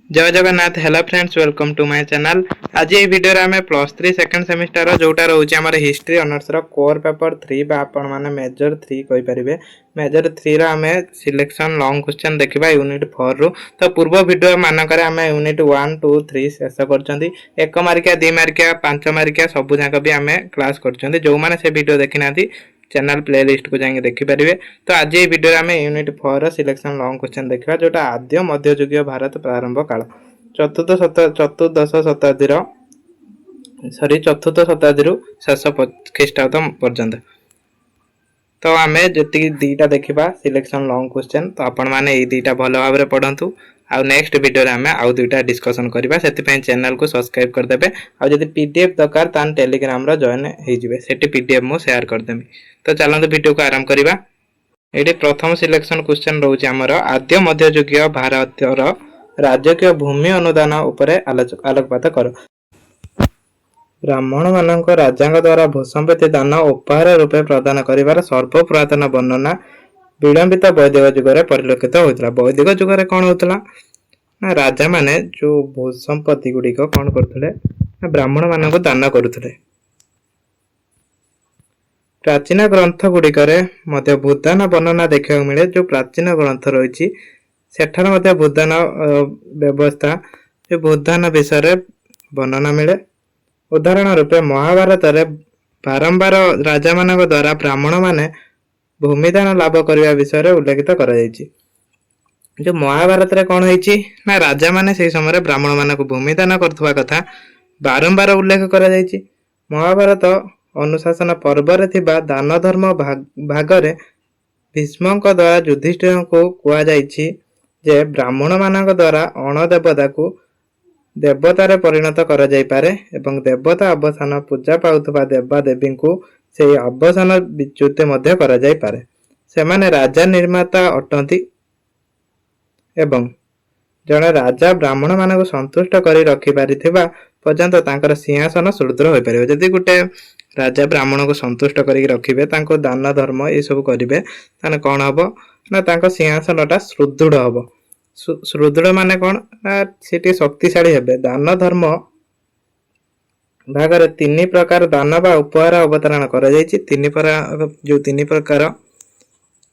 जय Jagannath. Hello friends, welcome to my channel. आज ये वीडियो आम +3 सेकेंड सेमिस्टर जोटा रोचे आम हिस्ट्री ऑनर्स कोर पेपर 3 बा आपण माने मेजर 3 कहि परिबे। मेजर 3 रा आम सिलेक्शन लॉन्ग क्वेश्चन देखिबा यूनिट 4 रु। तो पूर्व वीडियो मानकर आम यूनिट 1 2 3 शेष करछंती। 1 मार्किया 2 मार्किया 5 मार्किया सब जाक भी आम क्लास करछंती। जो माने से वीडियो देखिनाती चैनल प्लेलिस्ट को जाके देखि परिबे। तो आज ये वीडियो में यूनिट 4 सिलेक्शन लॉन्ग क्वेश्चन देखा जोटा आद्य मध्ययुगीय भारत प्रारंभ काल चतुर्दश शताब्दी शेष ख्रीष्टाब्द पर्यंत। तो आम जी दीटा देखा सिलेक्शन लॉन्ग क्वेश्चन। तो आपण मैंने ये दीटा भल भाव पढ़ु। आउ नेक्स्ट वीडियो आम आउ दुईटा डिस्कसन करबा। से चैनल को सब्सक्राइब करदेबे। आ जदि पीडीएफ दरकार तान टेलीग्राम रो जॉइन होइजिबे। सेठी पीडीएफ मो शेयर करदेमी। तो चलते वीडियो को आरंभ करबा। एठी प्रथम सिलेक्शन क्वेश्चन रोचे हमर आद्य मध्ययुगीय भारतर राजकीय भूमि अनुदान उपरे आलोकपात कर। ब्राह्मण मानक राजा द्वारा भूसंपत्ति दान उपहार रूपे प्रदान करिवार सर्वपुरातन वर्णना विलंबित वैदिक जुगरे परिलक्षित होता। वैदिक जुगरे कौन होता ना राजा माने जो भूसंपत्ति गुड़िक कौन करते ब्राह्मण मानक दान करुले। प्राचीन ग्रंथ गुड़िकरे मध्य भूदान वर्णना देखा मिले। जो प्राचीन ग्रंथ रही सेठार मध्य भूदान व्यवस्था जो भूदान विषय वर्णना मिले। उदाहरण रूपे महाभारत बारंबार राजा मान द्वारा ब्राह्मण माने भूमिदान लाभ करने विषय उल्लेखित कर। जो महाभारत रे कौन होइछि ना राजा माने से समय ब्राह्मण मान को भूमिदान करथुवा कथा बारंबार उल्लेख कर। महाभारत अनुशासन पर्व रे थिबा दान धर्म भागरे भीष्मक द्वारा युधिष्ठिर को कुआ जाइछि जे ब्राह्मण मानक द्वारा अणदेवता को देवतार परिणत करा जाय पारे एवं देवता अवसान पूजा पाउथबा देवा देवी को से अवसान विच्युत मध्य करा जाय पारे। सेमाने राजा निर्माता अटंती एवं जने राजा ब्राह्मण मानक संतुष्ट करी रखि पारिथिबा पर्यंत तांकर सिंहासन सुदृढ़ होई परिबे। जदि गुटे राजा ब्राह्मण को संतुष्ट करी रखिबे तांको दान धर्म ए सब करिवे ताने कोन हबो ना तांको सिंहासनटा सुदृढ़ हबो। सुदृढ़ माने कोन ना सेठी शक्तिशाली हेबे। दान धर्म भागरे 3 प्रकार दान बा उपहार अवतरण करा जायछि। 3 प्रकार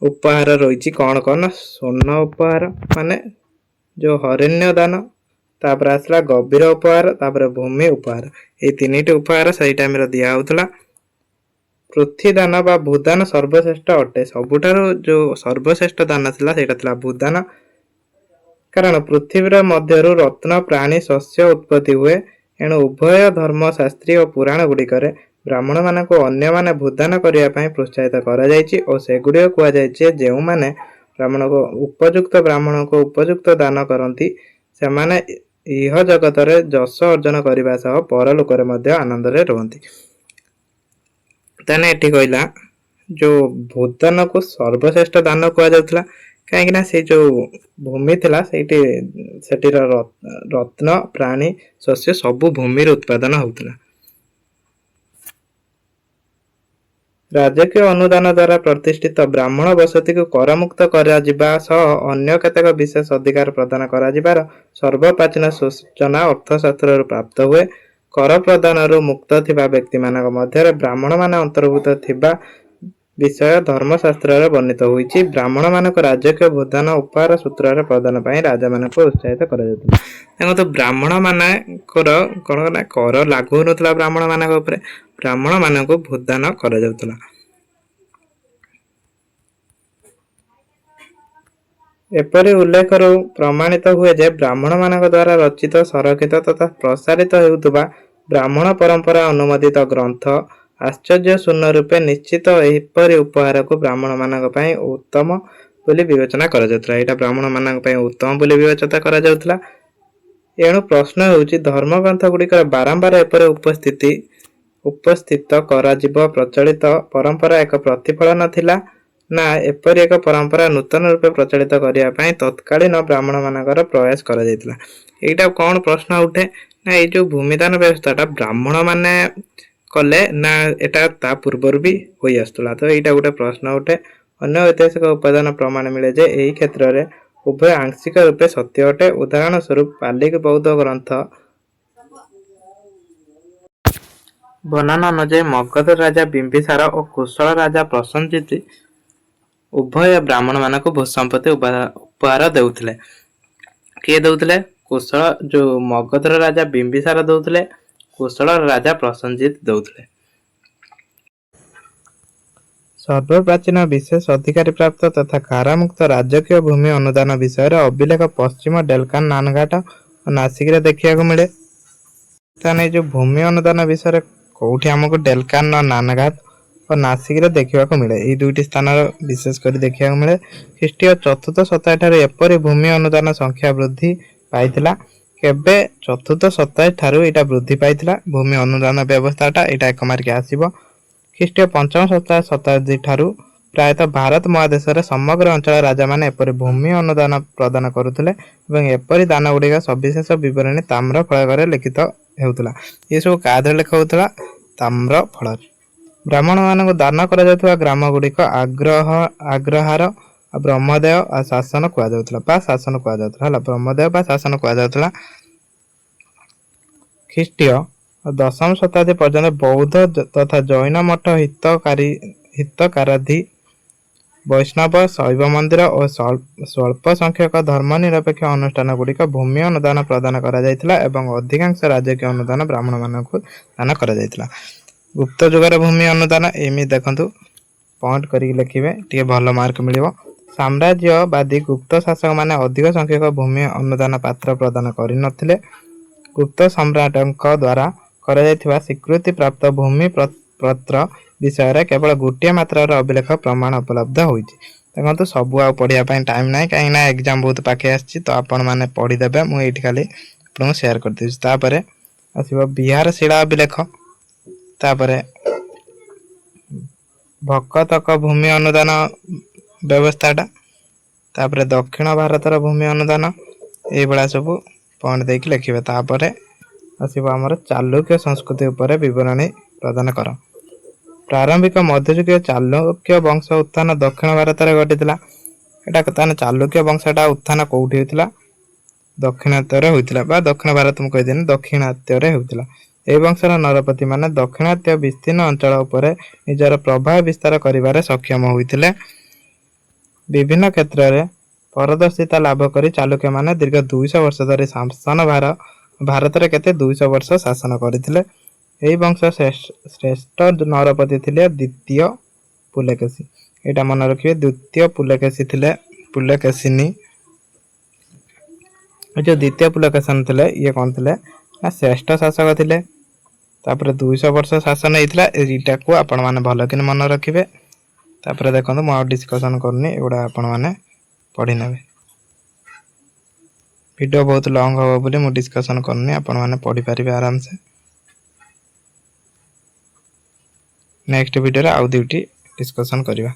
उपहार रही कौन कौन स्वर्ण उपहार माने जो हरण्य दान तापर आसला गभीर उपहार तापर भूमि उपहार। ये 3टी उपहार सही टाइम रे दिया होतला। पृथ्वी दान बा भूदान सर्वश्रेष्ठ अटे। सबुठारो जो सर्वश्रेष्ठ दान थिला सेटा थिला भूदान। कारण पृथ्वीर मध्यरु रत्न प्राणी शस्य उत्पत्ति हुए। एणु उभय धर्म शास्त्री और पुराण गुड़िकरे ब्राह्मण मान को अन्य माने भूदान करने प्रोत्साहित करा जायछि और सेगुड़िक कुआ जायछि जे माने ब्राह्मण को उपयुक्त दान करती से माने इह जगत रे जश अर्जन करने सह परलोक रे मध्य आनंद रे रहंती। ताने एठी कहला जो भूदान को सर्वश्रेष्ठ दान कुआ जाउतला कहीं ना से जो भूमि थिला सेठी रत्न प्राणी शस्य सबु भूमि उत्पादन होउतला। राजकीय अनुदान द्वारा प्रतिष्ठित ब्राह्मण बसती को करमुक्त करा जिबा सह अन्य केतेक विशेष अधिकार प्रदान करा जिबार सर्वप्राचीन सूचना अर्थशास्त्र प्राप्त हुए। कर प्रदान मुक्त थिबा व्यक्ति मानक मध्य ब्राह्मण मान अंतर्भुक्त थिबा विषय धर्मशास्त्र वर्णित होइछि। ब्राह्मण मानक राजकीय भूदान उपहार सूत्र प्रदान पाई राजा मानक उत्साहित करा जायतिला। देखो ब्राह्मण मानकर कोन कर लागू नथला ब्राह्मण मानक ऊपर ब्राह्मण मानक भूदान करा जाउतला। एपरि उल्लेख प्रमाणित हुए जे ब्राह्मण मानक द्वारा रचित संरक्षित तथा प्रसारित हेउतबा ब्राह्मण परंपरा अनुमोदित ग्रंथ आश्चर्य शून्य रूपे निश्चित एपरि उपहार को ब्राह्मण मानक पई उत्तम बोली विवेचना करा जाउतला। एटा ब्राह्मण मानक पई उत्तम बोली विवेचना करा जाउतला। एणु प्रश्न होउछि धर्म ग्रंथ गुड़िकर बारंबार एपरि उपस्थित करा जीव प्रचलित परंपरा एक प्रतिफलन थिला ना एपरि एक परंपरा नूतन रूपे प्रचलित करिया पई तत्कालीन ब्राह्मण मानकर प्रयास करा जायतिला। एटा कोन प्रश्न उठे ना ए जो भूमिदान व्यवस्थाटा ब्राह्मण माने कले ना एटा ता पूर्वर भी होई आस्तला। तो एटा गोटे प्रश्न उठे। अन्य ऐतिहासिक उपादान प्रमाण मिले जे एही क्षेत्र रे ଉଭୟ ଆଂଶିକ ରୂପେ ସତ୍ୟ ଅଟେ। ଉଦାହରଣ ସ୍ୱରୂପ ପାଲିକ ବୌଦ୍ଧ ଗ୍ରନ୍ଥ ବର୍ଣ୍ଣନା ଅନୁଯାୟୀ ମଗଧ ରାଜା ବିମ୍ବିସାର ଓ କୁଶଳ ରାଜା ପ୍ରସେନଜିତ୍ ଉଭୟ ବ୍ରାହ୍ମଣ ମାନଙ୍କୁ ଭୂସମ୍ପତ୍ତି ଉପହାର ଦେଉଥିଲେ। କିଏ ଦଉଥିଲେ? ଯୋଉ ମଗଧର ରାଜା ବିମ୍ବିସାର ଦଉଥିଲେ, କୁଶଳ ରାଜା ପ୍ରସେନଜିତ୍ ଦଉଥିଲେ। ସର୍ବପ୍ରାଚୀନ ବିଶେଷ ଅଧିକାରୀ ପ୍ରାପ୍ତ ତଥା କାରାମୁକ୍ତ ରାଜକୀୟ ଭୂମି ଅନୁଦାନ ବିଷୟରେ ଅଭିଲେଖ ପଶ୍ଚିମ ଡେଲ୍କାନ ନାନଘାଟ ଓ ନାସିକରେ ଦେଖିବାକୁ ମିଳେ। ତାହେଲେ ଏଇ ଯୋଉ ଭୂମି ଅନୁଦାନ ବିଷୟରେ କୋଉଠି ଆମକୁ ଡେଲ୍କାନ ନାନଘାଟ ଓ ନାସିକରେ ଦେଖିବାକୁ ମିଳେ। ଏଇ ଦୁଇଟି ସ୍ଥାନର ବିଶେଷ କରି ଦେଖିବାକୁ ମିଳେ। ଖ୍ରୀଷ୍ଟୀୟ ଚତୁର୍ଥ ଶତାବ୍ଦୀ ଠାରୁ ଏପରି ଭୂମି ଅନୁଦାନ ସଂଖ୍ୟା ବୃଦ୍ଧି ପାଇଥିଲା। କେବେ? ଚତୁର୍ଥ ଶତାବ୍ଦୀ ଠାରୁ ଏଇଟା ବୃଦ୍ଧି ପାଇଥିଲା। ଭୂମି ଅନୁଦାନ ବ୍ୟବସ୍ଥାଟା ଏଇଟା 1 ମାର୍କ ଆସିବ। ଖ୍ରୀଷ୍ଟୀୟ ପଞ୍ଚମ ଶତାବ୍ଦୀ ଠାରୁ ପ୍ରାୟତଃ ଭାରତ ମହାଦେଶରେ ସମଗ୍ର ଅଞ୍ଚଳ ରାଜାମାନେ ଏପରି ଭୂମି ଅନୁଦାନ ପ୍ରଦାନ କରୁଥିଲେ ଏବଂ ଏପରି ଦାନ ଗୁଡ଼ିକ ସବିଶେଷ ବିବରଣୀ ତାମ୍ର ଫଳକରେ ଲିଖିତ ହେଉଥିଲା। ଏସବୁ କାହାଦେହରେ ଲେଖା ହେଉଥିଲା? ତାମ୍ର ଫଳରେ। ବ୍ରାହ୍ମଣମାନଙ୍କୁ ଦାନ କରାଯାଉଥିବା ଗ୍ରାମ ଗୁଡ଼ିକ ଆଗ୍ରହାର ବ୍ରହ୍ମଦେୟ ଶାସନ କୁହାଯାଉଥିଲା ହେଲା। ବ୍ରହ୍ମଦେୟ ବା ଶାସନ କୁହାଯାଉଥିଲା। ଖ୍ରୀଷ୍ଟୀୟ 10ମ ଶତାବ୍ଦୀ ପର୍ଯ୍ୟନ୍ତ ବୌଦ୍ଧ ତଥା ଜୈନ ମଠ ହିତକାରାଧି ବୈଷ୍ଣବ ଶୈବ ମନ୍ଦିର ଓ ସ୍ୱଳ୍ପ ସଂଖ୍ୟକ ଧର୍ମ ନିରପେକ୍ଷ ଅନୁଷ୍ଠାନ ଗୁଡ଼ିକ ଭୂମି ଅନୁଦାନ ପ୍ରଦାନ କରାଯାଇଥିଲା ଏବଂ ଅଧିକାଂଶ ରାଜକୀୟ ଅନୁଦାନ ବ୍ରାହ୍ମଣମାନଙ୍କୁ ଦାନ କରାଯାଇଥିଲା। ଗୁପ୍ତ ଯୁଗର ଭୂମି ଅନୁଦାନ ଏମିତି ଦେଖନ୍ତୁ, ପଏଣ୍ଟ କରିକି ଲେଖିବେ, ଟିକେ ଭଲ ମାର୍କ ମିଳିବ। ସାମ୍ରାଜ୍ୟବାଦୀ ଗୁପ୍ତ ଶାସକମାନେ ଅଧିକ ସଂଖ୍ୟକ ଭୂମି ଅନୁଦାନ ପାତ୍ର ପ୍ରଦାନ କରିନଥିଲେ। ଗୁପ୍ତ ସମ୍ରାଟଙ୍କ ଦ୍ୱାରା କରାଯାଇଥିବା ସ୍ୱୀକୃତି ପ୍ରାପ୍ତ ଭୂମି ପତ୍ର ବିଷୟରେ କେବଳ ଗୋଟିଏ ମାତ୍ରାର ଅଭିଲେଖ ପ୍ରମାଣ ଉପଲବ୍ଧ ହୋଇଛି। ଦେଖନ୍ତୁ, ସବୁ ଆଉ ପଢ଼ିବା ପାଇଁ ଟାଇମ୍ ନାହିଁ, କାହିଁକିନା ଏକ୍ଜାମ ବହୁତ ପାଖେଇ ଆସିଛି, ତ ଆପଣମାନେ ପଢ଼ିଦେବେ। ମୁଁ ଏଇଠି ଖାଲି ଆପଣଙ୍କୁ ସେୟାର କରିଦେଉଛି। ତାପରେ ଆସିବ ବିହାର ଶିଳା ଅଭିଲେଖ, ତାପରେ ଭକତକ ଭୂମି ଅନୁଦାନ ବ୍ୟବସ୍ଥାଟା, ତାପରେ ଦକ୍ଷିଣ ଭାରତର ଭୂମି ଅନୁଦାନ, ଏଇଭଳିଆ ସବୁ ପଏଣ୍ଟ ଦେଇକି ଲେଖିବେ। ତାପରେ ଆସିବ ଆମର ଚାଲୁକ୍ୟ ସଂସ୍କୃତି ଉପରେ ବିବରଣୀ ପ୍ରଦାନ କର। ପ୍ରାରମ୍ଭିକ ମଧ୍ୟଯୁଗୀୟ ଚାଲୁକ୍ୟ ବଂଶ ଉତ୍ଥାନ ଦକ୍ଷିଣ ଭାରତରେ ଘଟିଥିଲା। ଏଟା ତାହେଲେ ଚାଲୁକ୍ୟ ବଂଶଟା ଉତ୍ଥାନ କୋଉଠି ହୋଇଥିଲା? ଦକ୍ଷିଣାତ୍ୟରେ ହୋଇଥିଲା, ବା ଦକ୍ଷିଣ ଭାରତ ମୁଁ କହିଦେନି, ଦକ୍ଷିଣାତ୍ୟରେ ହେଉଥିଲା। ଏହି ବଂଶର ନରପତି ମାନେ ଦକ୍ଷିଣାତ୍ୟ ବିସ୍ତୀର୍ଣ୍ଣ ଅଞ୍ଚଳ ଉପରେ ନିଜର ପ୍ରଭାବ ବିସ୍ତାର କରିବାରେ ସକ୍ଷମ ହୋଇଥିଲେ। ବିଭିନ୍ନ କ୍ଷେତ୍ରରେ ପାରଦର୍ଶିତା ଲାଭ କରି ଚାଲୁକ୍ୟମାନେ ଦୀର୍ଘ 200 ବର୍ଷ ଧରି ଶାସନ ଭାରତରେ କେତେ 200 ବର୍ଷ ଶାସନ କରିଥିଲେ। ଏହି ବଂଶ ଶ୍ରେଷ୍ଠ ନରପତି ଥିଲେ ଦ୍ୱିତୀୟ ପୁଲକେଶୀ। ଏଇଟା ମନେ ରଖିବେ, ଦ୍ୱିତୀୟ ପୁଲକେଶୀ ଥିଲେ ପୁଲକେଶିନୀ। ଏ ଯୋଉ ଦ୍ୱିତୀୟ ପୁଲକେଶନ ଥିଲେ, ଇଏ କଣ ଥିଲେ ନା ଶ୍ରେଷ୍ଠ ଶାସକ ଥିଲେ। ତାପରେ 200 ବର୍ଷ ଶାସନ ହେଇଥିଲା। ଏଇଟାକୁ ଆପଣ ମାନେ ଭଲ କିନି ମନେ ରଖିବେ। ତାପରେ ଦେଖନ୍ତୁ, ମୁଁ ଆଉ ଡିସ୍କସନ କରୁନି, ଏଗୁଡ଼ା ଆପଣ ମାନେ ପଢି ନେବେ। ଭିଡ଼ିଓ ବହୁତ ଲଙ୍ଗ ହବ ବୋଲି ମୁଁ ଡିସ୍କସନ କରୁନି, ଆପଣ ମାନେ ପଢିପାରିବେ ଆରାମସେ। ନେକ୍ସଟ ଭିଡ଼ିଓରେ ଆଉ ଦୁଇଟି ଡିସ୍କସନ କରିବା।